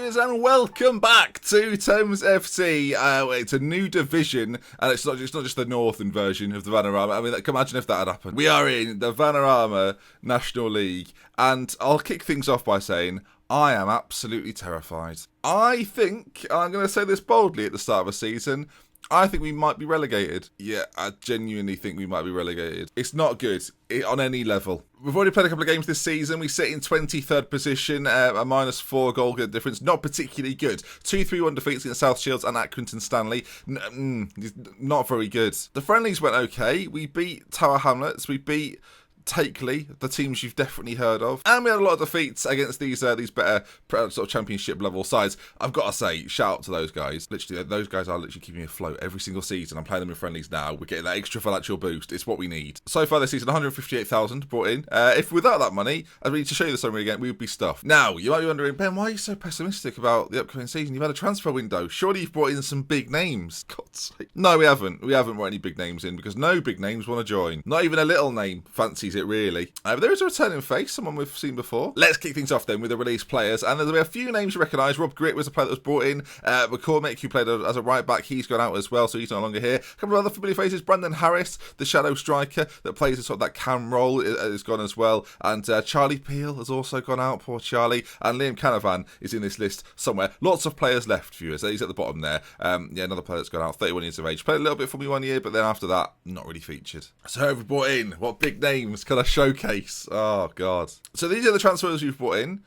Greetings and welcome back to Thames FC. It's a new division, and it's not just the northern version of the Vanarama. I mean, imagine if that had happened. We are in the Vanarama National League, and I'll kick things off by saying I am absolutely terrified. I think, I'm going to say this boldly at the start of a season, I think we might be relegated. Yeah, I genuinely think we might be relegated. It's not good on any level. We've already played a couple of games this season. We sit in 23rd position, a -4 goal difference. Not particularly good. 2-3-1 defeats against South Shields and Accrington Stanley. Not very good. The friendlies went okay. We beat Tower Hamlets. We beat Takeley, the teams you've definitely heard of, and we had a lot of defeats against these better sort of championship level sides. I've got to say, shout out to those guys. Literally, those guys are literally keeping me afloat every single season. I'm playing them in friendlies now. We're getting that extra financial boost. It's what we need. So far this season, 158,000 brought in. If without that money, I mean, to show you the summary again, we would be stuffed. Now, you might be wondering, Ben, why are you so pessimistic about the upcoming season? You've had a transfer window. Surely you've brought in some big names. God's sake. No, we haven't. We haven't brought any big names in because no big names want to join. Not even a little name fancies it, really. But there is a returning face, someone we've seen before. Let's kick things off then with the released players, and there'll be a few names you recognise. Rob Gritt was a player that was brought in. McCormick, who played as a right back, he's gone out as well, so he's no longer here. A couple of other familiar faces. Brandon Harris, the shadow striker that plays sort of that cam role, is gone as well. And Charlie Peel has also gone out, poor Charlie. And Liam Canavan is in this list somewhere. Lots of players left, viewers. He's at the bottom there. Another player that's gone out, 31 years of age. Played a little bit for me 1 year, but then after that, not really featured. So who have we brought in? What big names can I showcase? Oh, God. So these are the transfers we've brought in.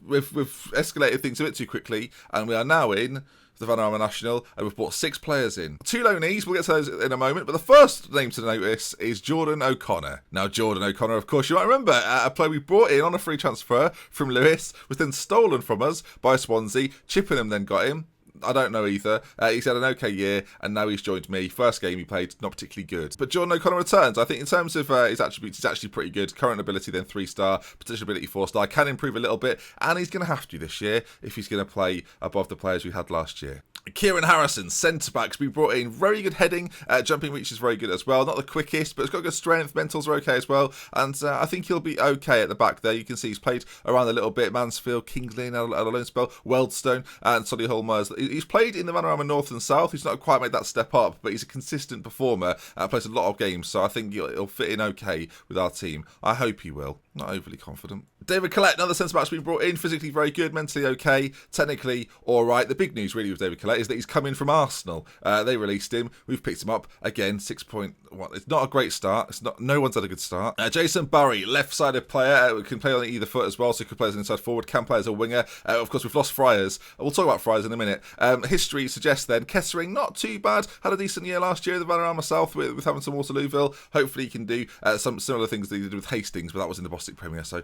We've escalated things a bit too quickly, and we are now in the Vanarama National, and we've brought 6 players in. 2 loanees, we'll get to those in a moment, but the first name to notice is Jordan O'Connor. Now, Jordan O'Connor, of course, you might remember, a player we brought in on a free transfer from Lewis, was then stolen from us by Swansea. Chippenham then got him. I don't know either. He's had an okay year, and now he's joined me. First game he played, not particularly good. But Jordan O'Connor returns. I think in terms of his attributes, he's actually pretty good. Current ability, then 3-star. Potential ability, 4-star. Can improve a little bit, and he's going to have to this year if he's going to play above the players we had last year. Kieran Harrison, centre-backs, we brought in. Very good heading. Jumping reach is very good as well. Not the quickest, but it's got good strength. Mentals are okay as well. And I think he'll be okay at the back there. You can see he's played around a little bit. Mansfield, Kingsley, and a loan spell. Weldstone and Solihull Mers. He's played in the Vanarama North and South. He's not quite made that step up, but he's a consistent performer. Plays a lot of games, so I think he'll fit in okay with our team. I hope he will. Not overly confident. David Collette, another centre-back's been brought in. Physically very good, mentally okay, technically alright. The big news really with David Collette is that he's coming from Arsenal. They released him. We've picked him up. Again, 6.1. It's not a great start. No one's had a good start. Jason Barry, left-sided player. Can play on either foot as well, so he could play as an inside forward, can play as a winger. Of course, we've lost Friars. We'll talk about Friars in a minute. History suggests then, Kessering, not too bad. Had a decent year last year in the Vanarama South with having some Waterlooville. Hopefully he can do some similar things that he did with Hastings, but that was in the Bostik Premier, so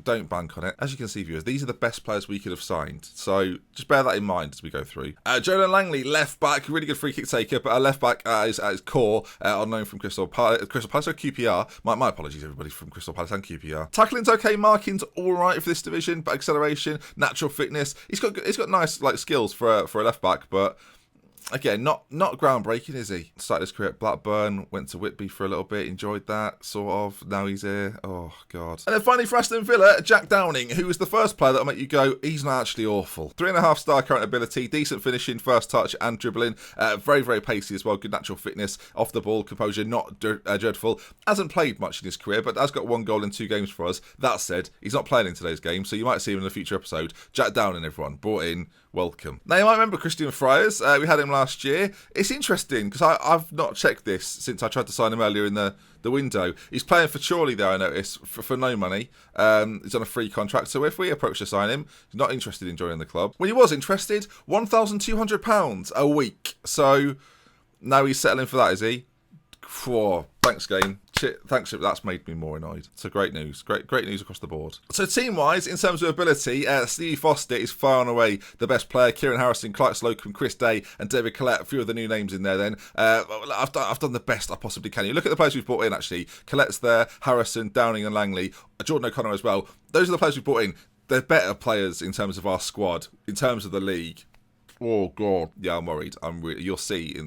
don't bank on it. As you can see, viewers, these are the best players we could have signed, so just bear that in mind as we go through. Jolan Langley, left back, really good free kick taker, but a left back at his core, unknown from Crystal Palace or QPR. My apologies, everybody from Crystal Palace and QPR. Tackling's okay, marking's all right for this division, but acceleration, natural fitness, he's got nice skills for a left back, but again, not groundbreaking, is he? Started his career at Blackburn, went to Whitby for a little bit, enjoyed that, sort of. Now he's here. Oh, God. And then finally for Aston Villa, Jack Downing, who was the first player that'll make you go, he's not actually awful. 3.5-star current ability, decent finishing, first touch and dribbling. Very, very pacey as well, good natural fitness, off the ball, composure, not dreadful. Hasn't played much in his career, but has got 1 goal in 2 games for us. That said, he's not playing in today's game, so you might see him in a future episode. Jack Downing, everyone, brought in. Welcome. Now, you might remember Christian Friars. We had him last year. It's interesting because I've not checked this since I tried to sign him earlier in the window. He's playing for Chorley there, I noticed, for no money. He's on a free contract, so if we approach to sign him, he's not interested in joining the club. When he was interested, £1,200 a week. So now he's settling for that, is he? Whoa, thanks, game. Thanks, that's made me more annoyed. So great news. Great news across the board. So team-wise, in terms of ability, Stevie Foster is far and away the best player. Kieran Harrison, Clark Slocum, Chris Day and David Collette. A few of the new names in there then. I've done the best I possibly can. You look at the players we've brought in, actually. Collette's there, Harrison, Downing and Langley. Jordan O'Connor as well. Those are the players we've brought in. They're better players in terms of our squad, in terms of the league. Oh, God. Yeah, I'm worried. You'll see.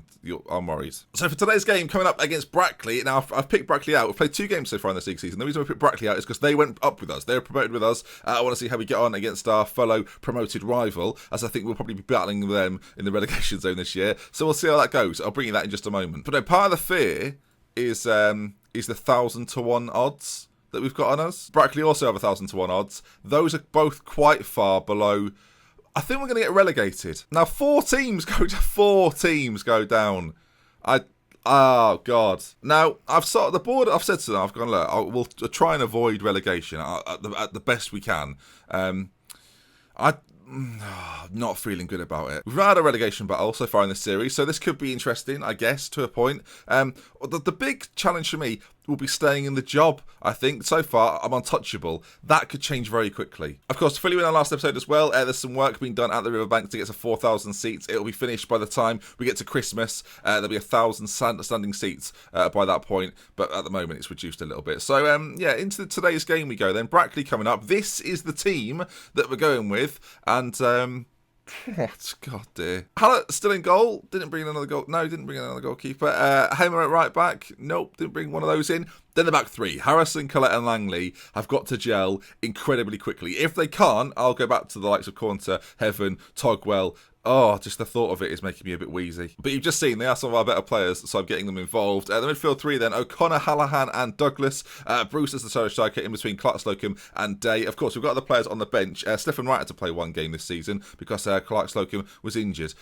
I'm worried. So for today's game, coming up against Brackley, now I've picked Brackley out. We've played 2 games so far in this league season. The reason we picked Brackley out is because they went up with us. They were promoted with us. I want to see how we get on against our fellow promoted rival, as I think we'll probably be battling them in the relegation zone this year. So we'll see how that goes. I'll bring you that in just a moment. But no, part of the fear is the 1,000-to-1 odds that we've got on us. Brackley also have 1,000-to-1 odds. Those are both quite far below. I think we're going to get relegated. Now, 4 teams go down. Oh, God. Now, I've said to them, I've gone, look, we'll try and avoid relegation at the best we can. Not feeling good about it. We've not had a relegation battle so far in this series, so this could be interesting, I guess, to a point. The big challenge for me will be staying in the job, I think. So far, I'm untouchable. That could change very quickly. Of course, to fill you in on last episode as well, there's some work being done at the Riverbank to get to 4,000 seats. It'll be finished by the time we get to Christmas. There'll be 1,000 standing seats by that point, but at the moment it's reduced a little bit. So, into today's game we go then. Brackley coming up. This is the team that we're going with, and what? God dear. Hallett still in goal. Didn't bring in another goal. No, didn't bring in another goalkeeper. Hamer at right back. Nope, didn't bring one of those in. Then the back 3. Harrison, Collette and Langley have got to gel incredibly quickly. If they can't, I'll go back to the likes of Cornter, Heaven, Togwell. Oh, just the thought of it is making me a bit wheezy. But you've just seen they are some of our better players, so I'm getting them involved. The midfield 3 then, O'Connor, Hallahan and Douglas. Bruce is the solo striker in between Clark Slocum and Day. Of course, we've got other players on the bench. Stephen Wright had to play 1 game this season because Clark Slocum was injured.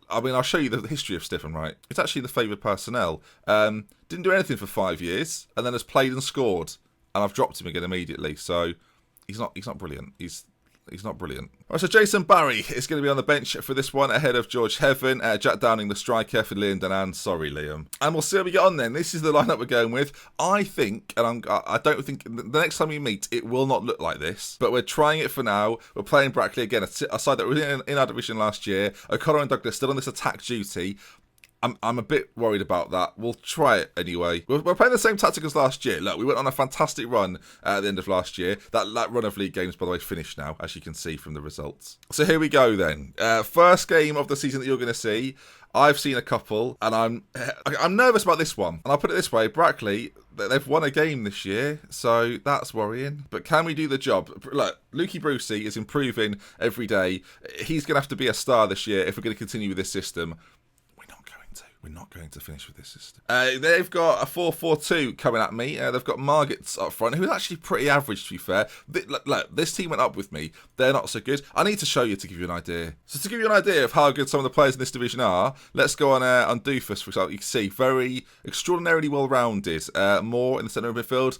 I'll show you the history of Stephen Wright. It's actually the favoured personnel. Didn't do anything for 5 years, and then has played and scored. And I've dropped him again immediately, so he's not brilliant. He's not brilliant. All right, so Jason Barry is going to be on the bench for this one, ahead of George Heaven, Jack Downing, the striker, for Liam Danan. Sorry, Liam. And we'll see how we get on then. This is the lineup we're going with. I think, and I don't think, the next time we meet, it will not look like this. But we're trying it for now. We're playing Brackley again, a side that was in our division last year. O'Connor and Douglas still on this attack duty. I'm a bit worried about that. We'll try it anyway. We're playing the same tactic as last year. Look, we went on a fantastic run at the end of last year. That run of league games, by the way, finished now, as you can see from the results. So here we go then. First game of the season that you're going to see. I've seen a couple, and I'm nervous about this one. And I'll put it this way, Brackley, they've won a game this year, so that's worrying. But can we do the job? Look, Lukey Brucey is improving every day. He's going to have to be a star this year if we're going to continue with this system. We're not going to finish with this system. They've got a 4-4-2 coming at me. They've got Margits up front, who's actually pretty average, to be fair. Look, this team went up with me. They're not so good. I need to show you to give you an idea. So to give you an idea of how good some of the players in this division are, let's go on Doofus, for example. You can see, very extraordinarily well-rounded. More in the centre of midfield.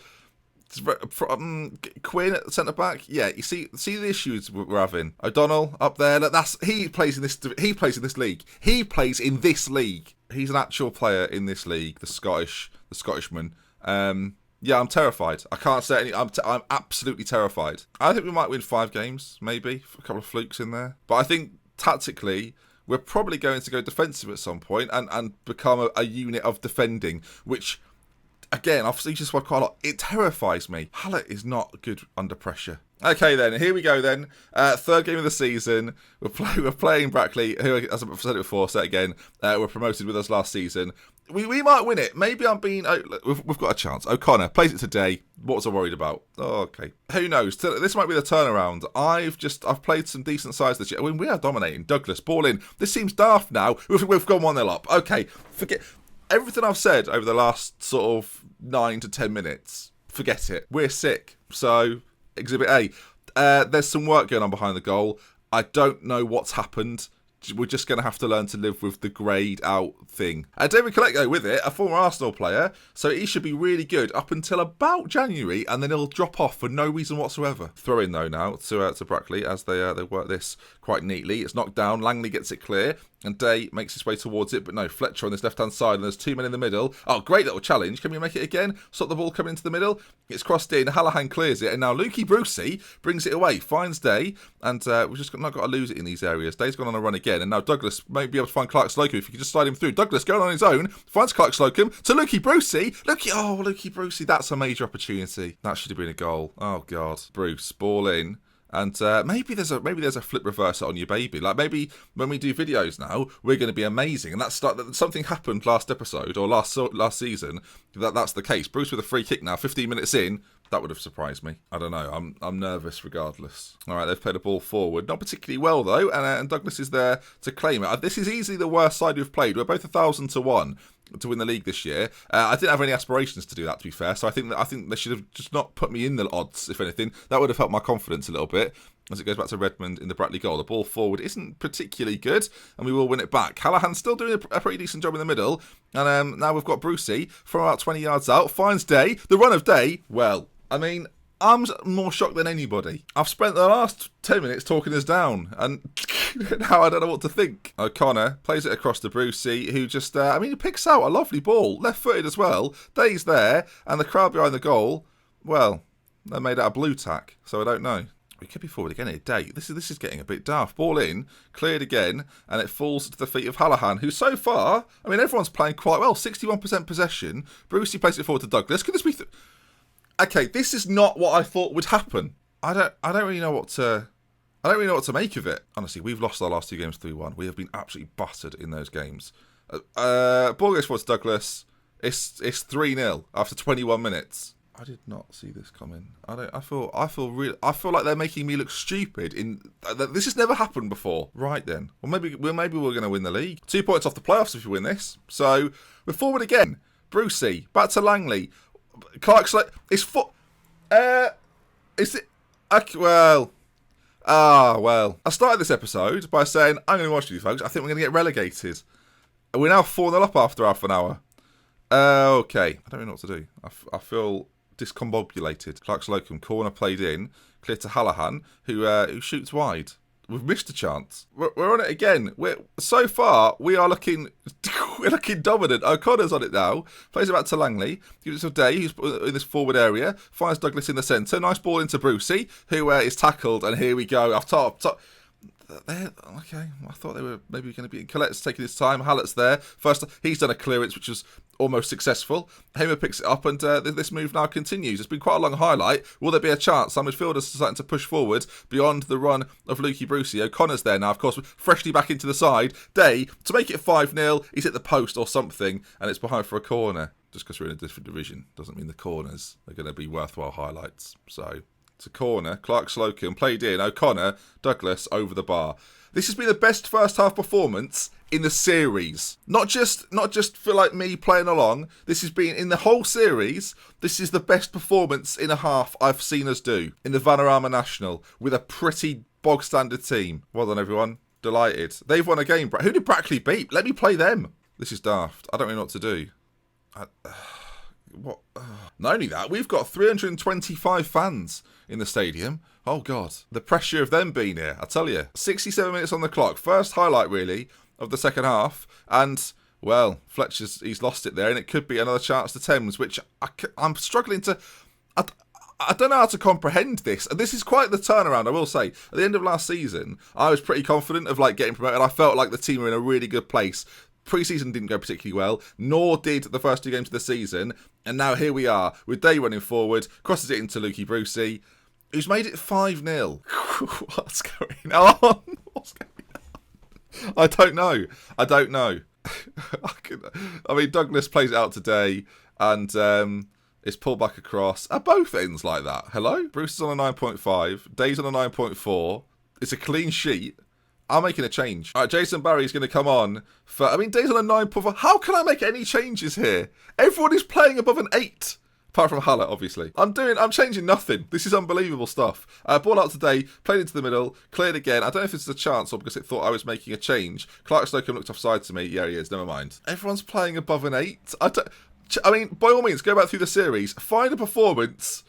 Quinn at the centre back, yeah. You see the issues we're having. O'Donnell up there. He plays in this league. He plays in this league. He's an actual player in this league. The Scottishman. Yeah, I'm terrified. I can't say any. I'm absolutely terrified. I think we might win 5 games, maybe a couple of flukes in there. But I think tactically, we're probably going to go defensive at some point and become a unit of defending, which. Again, I've seen this one quite a lot. It terrifies me. Hallett is not good under pressure. Okay, then. Here we go, then. Third game of the season. We're playing Brackley, who, as I've said it before, say it again, were promoted with us last season. We might win it. Maybe I'm being... we've got a chance. O'Connor plays it today. What was I worried about? Oh, okay. Who knows? This might be the turnaround. I've played some decent sides this year. I mean, we are dominating. Douglas, ball in. This seems daft now. We've gone 1-0 up. Okay, forget... Everything I've said over the last sort of 9 to 10 minutes, forget it. We're sick. So, Exhibit A. There's some work going on behind the goal. I don't know what's happened. We're just going to have to learn to live with the greyed out thing. David Collecto with it, a former Arsenal player, so he should be really good up until about January, and then he'll drop off for no reason whatsoever. Throw in though now to Brackley as they work this quite neatly. It's knocked down. Langley gets it clear. And Day makes his way towards it, but no, Fletcher on this left-hand side, and there's 2 men in the middle. Oh, great little challenge. Can we make it again? Stop the ball coming into the middle. It's crossed in. Hallahan clears it, and now Lukey Brucey brings it away, finds Day, and we've just not got to lose it in these areas. Day's gone on a run again, and now Douglas may be able to find Clark Slocum if you can just slide him through. Douglas going on his own, finds Clark Slocum to Lukey Brucey. Lukey Brucey, that's a major opportunity. That should have been a goal. Oh, God. Bruce, ball in. And maybe there's a flip reverser on your baby. Like maybe when we do videos now, we're going to be amazing. And something happened last episode or last season that's the case. Bruce with a free kick now, 15 minutes in. That would have surprised me. I don't know. I'm nervous regardless. All right, they've played a ball forward. Not particularly well, though, and Douglas is there to claim it. This is easily the worst side we've played. We're both 1,000 to 1 to win the league this year. I didn't have any aspirations to do that, to be fair, so I think they should have just not put me in the odds, if anything. That would have helped my confidence a little bit. As it goes back to Redmond in the Bradley goal. The ball forward isn't particularly good, and we will win it back. Callahan's still doing a pretty decent job in the middle, and now we've got Brucey from about 20 yards out. Finds Day. The run of Day, well, I mean, I'm more shocked than anybody. I've spent the last 10 minutes talking us down, and now I don't know what to think. O'Connor plays it across to Brucey, who just, he picks out a lovely ball, left-footed as well. Day's there, and the crowd behind the goal, well, they're made out of blue tack, so I don't know. We could be forward again here. Day. This is getting a bit daft. Ball in, cleared again, and it falls to the feet of Hallahan, who so far, everyone's playing quite well. 61% possession. Brucey plays it forward to Douglas. Could this be... Okay, this is not what I thought would happen. I don't really know what to make of it. Honestly, we've lost our last 2 games 3-1. We have been absolutely buttered in those games. Ball goes forward to Douglas. It's 3-0 after 21 minutes. I did not see this coming. I feel like they're making me look stupid. This has never happened before. Right then. Well, maybe we're going to win the league. 2 points off the playoffs if we win this. So we're forward again. Brucey back to Langley. Clark's like it's foot. Is it? Well. I started this episode by saying I'm going to watch you folks. I think we're going to get relegated. We're now 4-0 up after half an hour. Okay. I don't really know what to do. I feel discombobulated. Clark's Locum corner played in, clear to Hallahan, who shoots wide. We've missed a chance. We're on it again. So far we are looking dominant. O'Connor's on it now. Plays it back to Langley. Gives it to Day, who's in this forward area. Finds Douglas in the centre. Nice ball into Brucey, who is tackled. And here we go. Off top. Okay, I thought they were maybe going to be... Colette's taking his time. Hallett's there. First, he's done a clearance, which was almost successful. Hamer picks it up, and this move now continues. It's been quite a long highlight. Will there be a chance? Our midfielders are starting to push forward beyond the run of Lukey Brucey. O'Connor's there now, of course, freshly back into the side. Day, to make it 5-0, he's hit the post or something, and it's behind for a corner. Just because we're in a different division doesn't mean the corners are going to be worthwhile highlights. So... It's a corner. Clark Slocum played in. O'Connor, Douglas over the bar. This has been the best first half performance in the series. Not just for like me playing along. This has been in the whole series. This is the best performance in a half I've seen us do in the Vanarama National with a pretty bog standard team. Well done, everyone. Delighted. They've won a game. Who did Brackley beat? Let me play them. This is daft. I don't really know what to do. What? Not only that, we've got 325 fans in the stadium. Oh, God. The pressure of them being here, I tell you. 67 minutes on the clock. First highlight, really, of the second half. And, well, he's lost it there, and it could be another chance to Thames, which I'm struggling to... I don't know how to comprehend this. And this is quite the turnaround, I will say. At the end of last season, I was pretty confident of getting promoted. I felt like the team were in a really good place. Pre-season didn't go particularly well, nor did the first 2 games of the season. And now here we are, with Day running forward, crosses it into Lukey Brucey, who's made it 5-0. What's going on? I don't know. Douglas plays it out today, and it's pulled back across. At both ends like that. Hello? Bruce is on a 9.5, Day's on a 9.4. It's a clean sheet. I'm making a change. All right, Jason Barry's going to come on for... Day's on a 9.4. How can I make any changes here? Everyone is playing above an 8. Apart from Haller, obviously. I'm changing nothing. This is unbelievable stuff. Ball out today, played into the middle, cleared again. I don't know if it's a chance or because it thought I was making a change. Clark Slocum looked offside to me. Yeah, he is. Never mind. Everyone's playing above an 8. By all means, go back through the series. Find a performance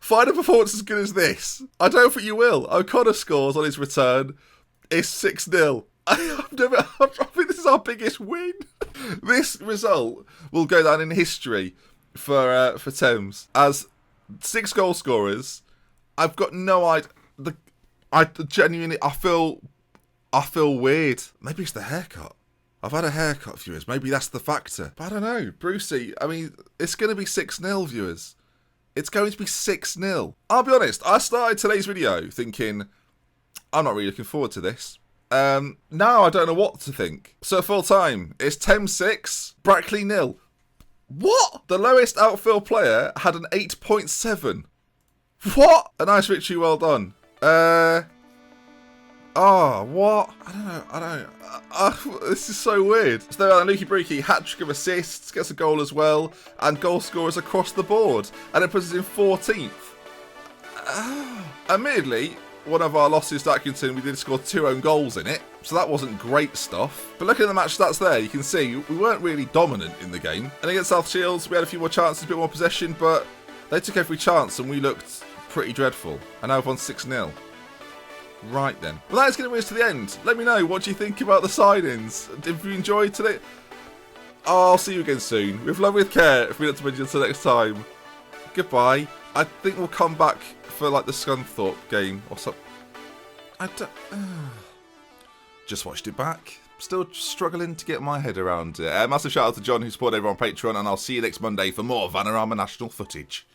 as good as this. I don't think you will. O'Connor scores on his return. It's 6-0. I think this is our biggest win. This result will go down in history for Thames as 6 goal scorers. I've got no idea. I genuinely feel weird. Maybe it's the haircut. I've had a haircut, viewers. Maybe that's the factor. But I don't know. Brucey, it's going to be 6-0, viewers. It's going to be 6-0. I'll be honest, I started today's video thinking, I'm not really looking forward to this. Now I don't know what to think. So full time, it's Thames 6, Brackley 0. What? The lowest outfield player had an 8.7. What? A nice victory, well done. Oh, what? I don't know. This is so weird. So there, Lukey Brookie, hat-trick of assists, gets a goal as well, and goal scorers across the board. And it puts us in 14th. Admittedly, one of our losses to Atkinson, we did score 2 own goals in it, so that wasn't great stuff. But looking at the match stats there, you can see we weren't really dominant in the game. And against South Shields, we had a few more chances, a bit more possession, but they took every chance and we looked pretty dreadful. And now we've won 6-0. Right then. Well, that is going to bring us to the end. Let me know, what do you think about the signings? If you enjoyed today, I'll see you again soon. With love, with care, if we don't mention until next time. Goodbye. I think we'll come back for like the Scunthorpe game or something. I don't... Just watched it back. Still struggling to get my head around it. Massive shout out to John who supported over on Patreon, and I'll see you next Monday for more Vanarama National footage.